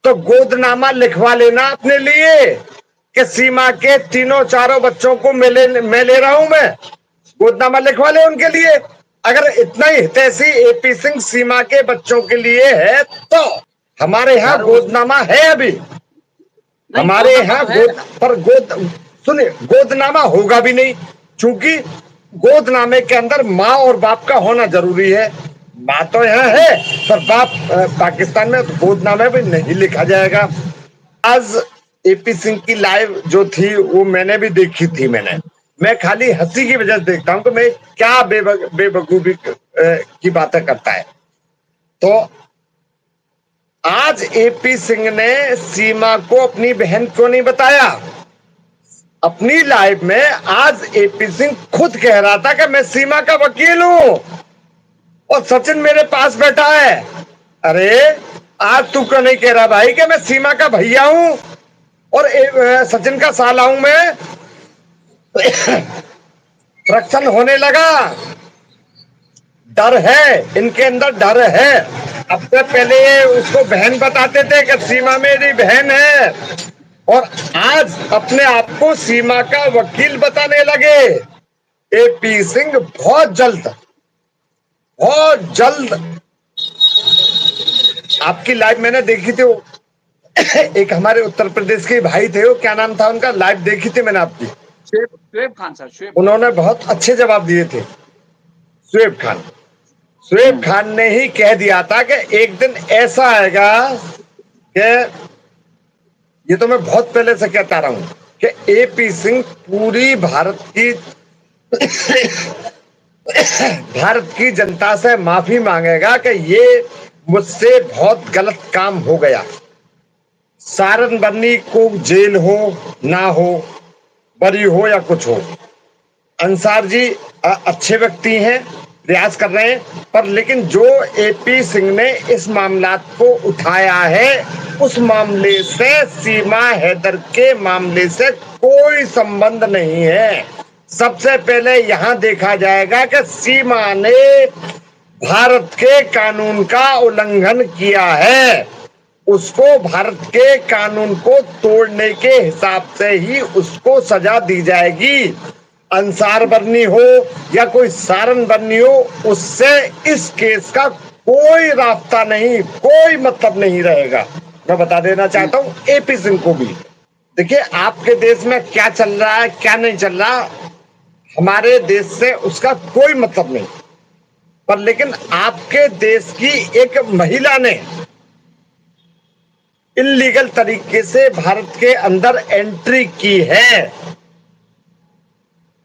तो गोदनामा लिखवा लेना अपने लिए कि सीमा के तीनों चारों बच्चों को मैं ले रहा हूं, मैं गोदनामा लिखवा ले उनके लिए। अगर इतना ही हितैषी एपी सिंह सीमा के बच्चों के लिए है तो हमारे यहाँ गोदनामा है अभी, हमारे यहाँ सुनिए, गोदनामा होगा भी नहीं, क्योंकि गोदनामे के अंदर माँ और बाप का होना जरूरी है। माँ तो यहाँ है पर बाप पाकिस्तान में, तो गोदनामे में नहीं लिखा जाएगा। आज एपी सिंह की लाइव जो थी वो मैंने भी देखी थी। मैं खाली हंसी की वजह से देखता हूं कि मैं क्या बेवकूफी की बातें करता है। तो आज एपी सिंह ने सीमा को अपनी बहन क्यों नहीं बताया? अपनी लाइव में आज एपी सिंह खुद कह रहा था कि मैं सीमा का वकील हूं और सचिन मेरे पास बैठा है। अरे आज तू क्यों नहीं कह रहा भाई कि मैं सीमा का भैया हूं और सचिन का साला हूं मैं? फ्रैक्शन होने लगा, डर है इनके अंदर, डर है। अब से पहले उसको बहन बताते थे कि सीमा मेरी बहन है, और आज अपने आप को सीमा का वकील बताने लगे। एपी सिंह बहुत जल्द आपकी लाइव मैंने देखी थी। एक हमारे उत्तर प्रदेश के भाई थे, वो क्या नाम था उनका, लाइव देखी थी मैंने आपकी, शुएब खान सर। उन्होंने बहुत अच्छे जवाब दिए थे। शुएब खान ने ही कह दिया था कि एक दिन ऐसा आएगा कि, ये तो मैं बहुत पहले से कहता रहा हूं कि एपी सिंह पूरी भारत की जनता से माफी मांगेगा कि ये मुझसे बहुत गलत काम हो गया। सारन बन्नी को जेल हो ना हो, बरी हो या कुछ हो, अंसार जी अच्छे व्यक्ति हैं, प्रयास कर रहे हैं, पर लेकिन जो एपी सिंह ने इस मामला को उठाया है उस मामले से सीमा हैदर के मामले से कोई संबंध नहीं है। सबसे पहले यहां देखा जाएगा कि सीमा ने भारत के कानून का उल्लंघन किया है, उसको भारत के कानून को तोड़ने के हिसाब से ही उसको सजा दी जाएगी। अंसार बन्नी हो या कोई सारन बन्नी हो, उससे इस केस का कोई रास्ता नहीं, कोई मतलब नहीं रहेगा। मैं बता देना चाहता हूं एपी सिंह को भी। देखिए आपके देश में क्या चल रहा है क्या नहीं चल रहा, हमारे देश से उसका कोई मतलब नहीं, पर लेकिन आपके देश की एक महिला ने इल्लीगल तरीके से भारत के अंदर एंट्री की है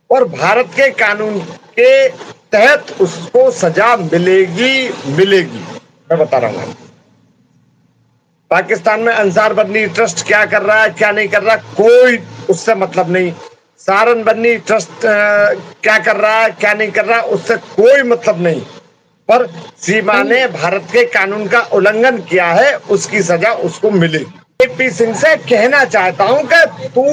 और भारत के कानून के तहत उसको सजा मिलेगी। मैं बता रहा हूं पाकिस्तान में अंसार बन्नी ट्रस्ट क्या कर रहा है क्या नहीं कर रहा, कोई उससे मतलब नहीं। सारन बन्नी ट्रस्ट क्या कर रहा है क्या नहीं कर रहा, उससे कोई मतलब नहीं। पर सीमा ने भारत के कानून का उल्लंघन किया है, उसकी सजा उसको मिलेगी। एपी सिंह से कहना चाहता हूं कि तू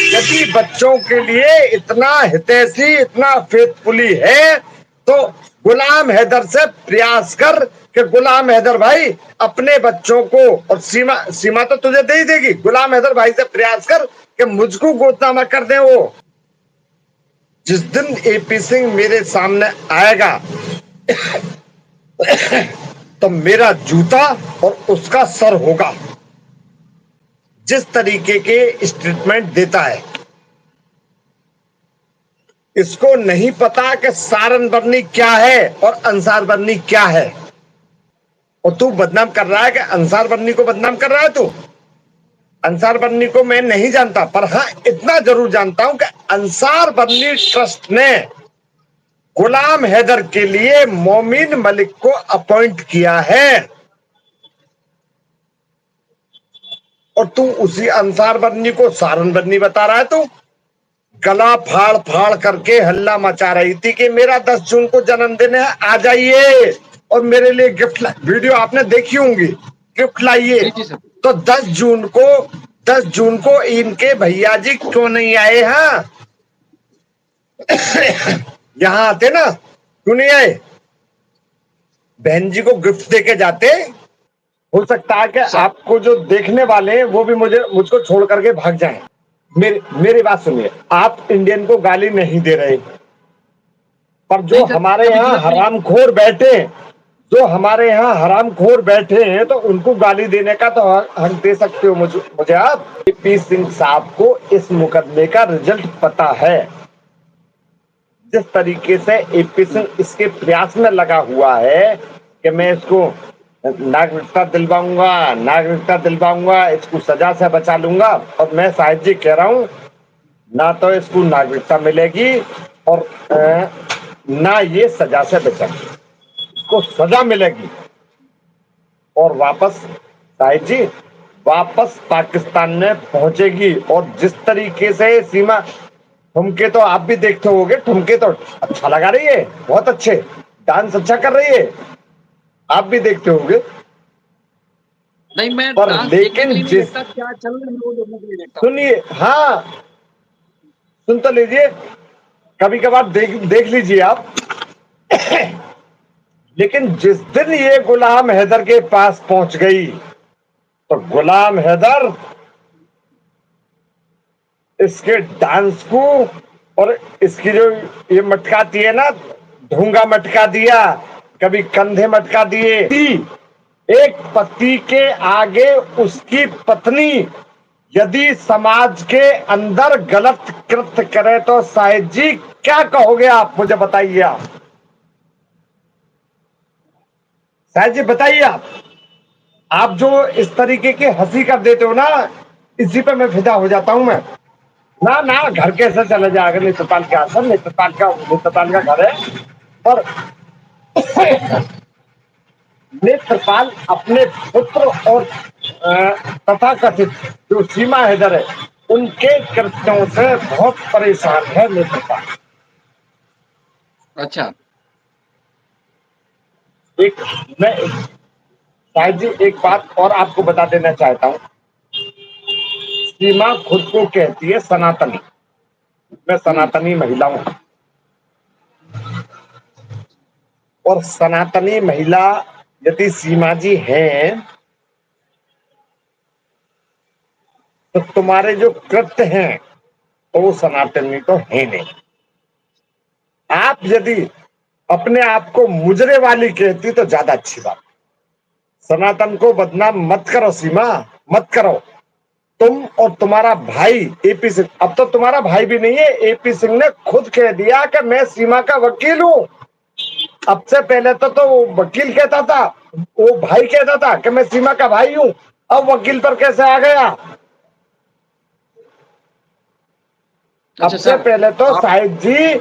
यदि बच्चों के लिए इतना हितैषी, इतना फेथफुली है, तो गुलाम हैदर से प्रयास कर कि गुलाम हैदर भाई अपने बच्चों को, और सीमा तो तुझे दे ही देगी, गुलाम हैदर भाई से प्रयास कर कि मुझको गोदनामा कर दे। वो जिस दिन एपी सिंह मेरे सामने आएगा तो मेरा जूता और उसका सर होगा। जिस तरीके के स्टेटमेंट देता है, इसको नहीं पता कि सारन बन्नी क्या है और अंसार बन्नी क्या है, और तू बदनाम कर रहा है कि अंसार बन्नी को बदनाम कर रहा है। तू अंसार बन्नी को मैं नहीं जानता, पर हाँ इतना जरूर जानता हूं कि अंसार बन्नी ट्रस्ट ने गुलाम हैदर के लिए मोमिन मलिक को अपॉइंट किया है, और तू उसी अंसार बन्नी को सारन बन्नी बता रहा है। तू गला फाड़ फाड़ करके हल्ला मचा रही थी कि मेरा 10 जून को जन्मदिन है, आ जाइए और मेरे लिए गिफ्ट, वीडियो आपने देखी होंगी, गिफ्ट लाइए। तो 10 जून को इनके भैया जी क्यों नहीं आए? हाँ यहां आते ना, क्यों नहीं आए? बहन जी को गिफ्ट देके जाते, हो सकता है कि सर। आपको जो देखने वाले हैं वो भी मुझको छोड़ करके भाग जाएं। मेरी बात सुनिए, आप इंडियन को गाली नहीं दे रहे, पर जो नहीं सर, हमारे कभी यहाँ जरूरत नहीं। हरामखोर बैठे, जो हमारे यहाँ हरामखोर बैठे हैं, तो उनको गाली देने का तो हक दे सकते हो मुझे आप। पी सिंह साहब को इस मुकदमे का रिजल्ट पता है। जिस तरीके से एपी सिंह इसके प्रयास में लगा हुआ है कि मैं इसको नागरिकता दिलवाऊंगा, इसको सजा से बचा लूंगा, और मैं साहिब जी कह रहा हूं, ना तो इसको नागरिकता मिलेगी और ना ये सजा से बचेगी, इसको सजा मिलेगी और वापस साहिब जी वापस पाकिस्तान में पहुंचेगी। और जिस तरीके से सीमा ठुमके, तो आप भी देखते होगे, ठुमके तो अच्छा लगा रही है, बहुत अच्छे डांस अच्छा कर रही है, आप भी देखते होगे। नहीं, मैं पर डांस देखने के लेकिन लिए नहीं जिस देखता, क्या चल रहा है वो देखने के लिए देखता हूँ। सुनिए, हाँ सुन तो लीजिए, कभी कभार देख लीजिए आप। लेकिन जिस दिन ये गुलाम हैदर के पास पहुंच गई, तो गुलाम हैदर इसके डांस को और इसकी जो ये मटकाती है ना, ढूंगा मटका दिया, कभी कंधे मटका दिए। एक पति के आगे उसकी पत्नी यदि समाज के अंदर गलत कृत्य करे तो साहिब जी क्या कहोगे आप, मुझे बताइए। आप साहिब जी बताइए, आप जो इस तरीके की हंसी कर देते हो ना, इसी पे मैं फिदा हो जाता हूं मैं। ना घर कैसे चले जाएगा, नेत्रपाल के आसन, नेत्रपाल का घर है, पर नेत्रपाल अपने पुत्र और तथाकथित जो सीमा हैदर है, उनके कृत्यों से बहुत परेशान है नेत्रपाल। अच्छा, मैं शायद जी एक बात और आपको बता देना चाहता हूं। सीमा खुद को कहती है सनातनी, मैं सनातनी महिला हूं, और सनातनी महिला यदि सीमा जी हैं, तो तुम्हारे जो कृत्य हैं तो वो सनातनी तो है नहीं। आप यदि अपने आप को मुजरे वाली कहती तो ज्यादा अच्छी बात। सनातन को बदनाम मत करो सीमा, मत करो। तुम और तुम्हारा भाई एपी सिंह, अब तो तुम्हारा भाई भी नहीं है, एपी सिंह ने खुद कह दिया कि मैं सीमा का वकील हूं। अब से पहले तो वो वकील कहता था, वो भाई कहता था कि मैं सीमा का भाई हूं, अब वकील पर कैसे आ गया। अब अच्छा से सर, पहले तो आप साहिब जी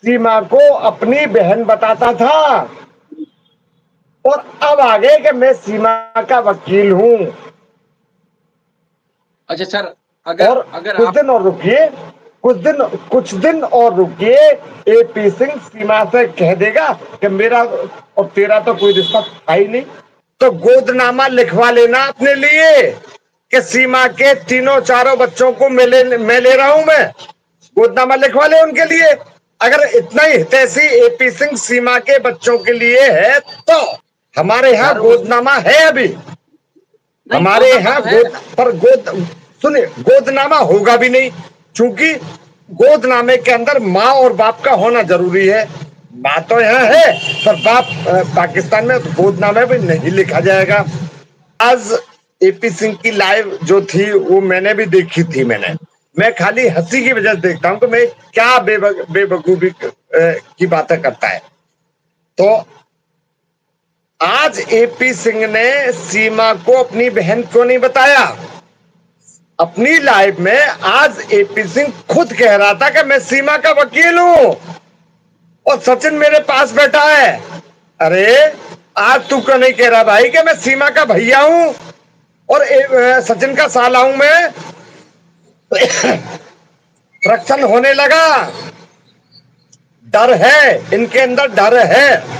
सीमा को अपनी बहन बताता था, और अब आ गए कि मैं सीमा का वकील हूं। अच्छा सर, अगर और अगर कुछ आप दिन और रुकिए, कुछ दिन और रुकिए, एपी सिंह सीमा से कह देगा कि मेरा और तेरा तो कोई रिश्ता था ही नहीं, तो गोदनामा लिखवा लेना अपने लिए कि सीमा के तीनों चारों बच्चों को मैं ले रहा हूं, मैं गोदनामा लिखवा ले उनके लिए। अगर इतना ही हितैषी एपी सिंह सीमा के बच्चों के लिए है, तो हमारे यहाँ सर गोदनामा है अभी, नहीं, हमारे गोदनामा यहाँ तो है। सुनिए, गोदनामा होगा भी नहीं, क्योंकि गोदनामे के अंदर माँ और बाप का होना जरूरी है। माँ तो यहाँ है, पर बाप पाकिस्तान में, तो गोदनामे भी नहीं लिखा जाएगा। आज एपी सिंह की लाइव जो थी वो मैंने भी देखी थी। मैं खाली हंसी की वजह से देखता हूँ कि मैं क्या बेवकूफी की बातें करता है। तो आज एपी सिंह ने सीमा को अपनी बहन क्यों नहीं बताया अपनी लाइफ में। आज एपी सिंह खुद कह रहा था कि मैं सीमा का वकील हूं, और सचिन मेरे पास बैठा है। अरे आज तू क्यों नहीं कह रहा भाई कि मैं सीमा का भैया हूं और सचिन का साला हूं मैं। फ्रैक्शन होने लगा, डर है इनके अंदर, डर है।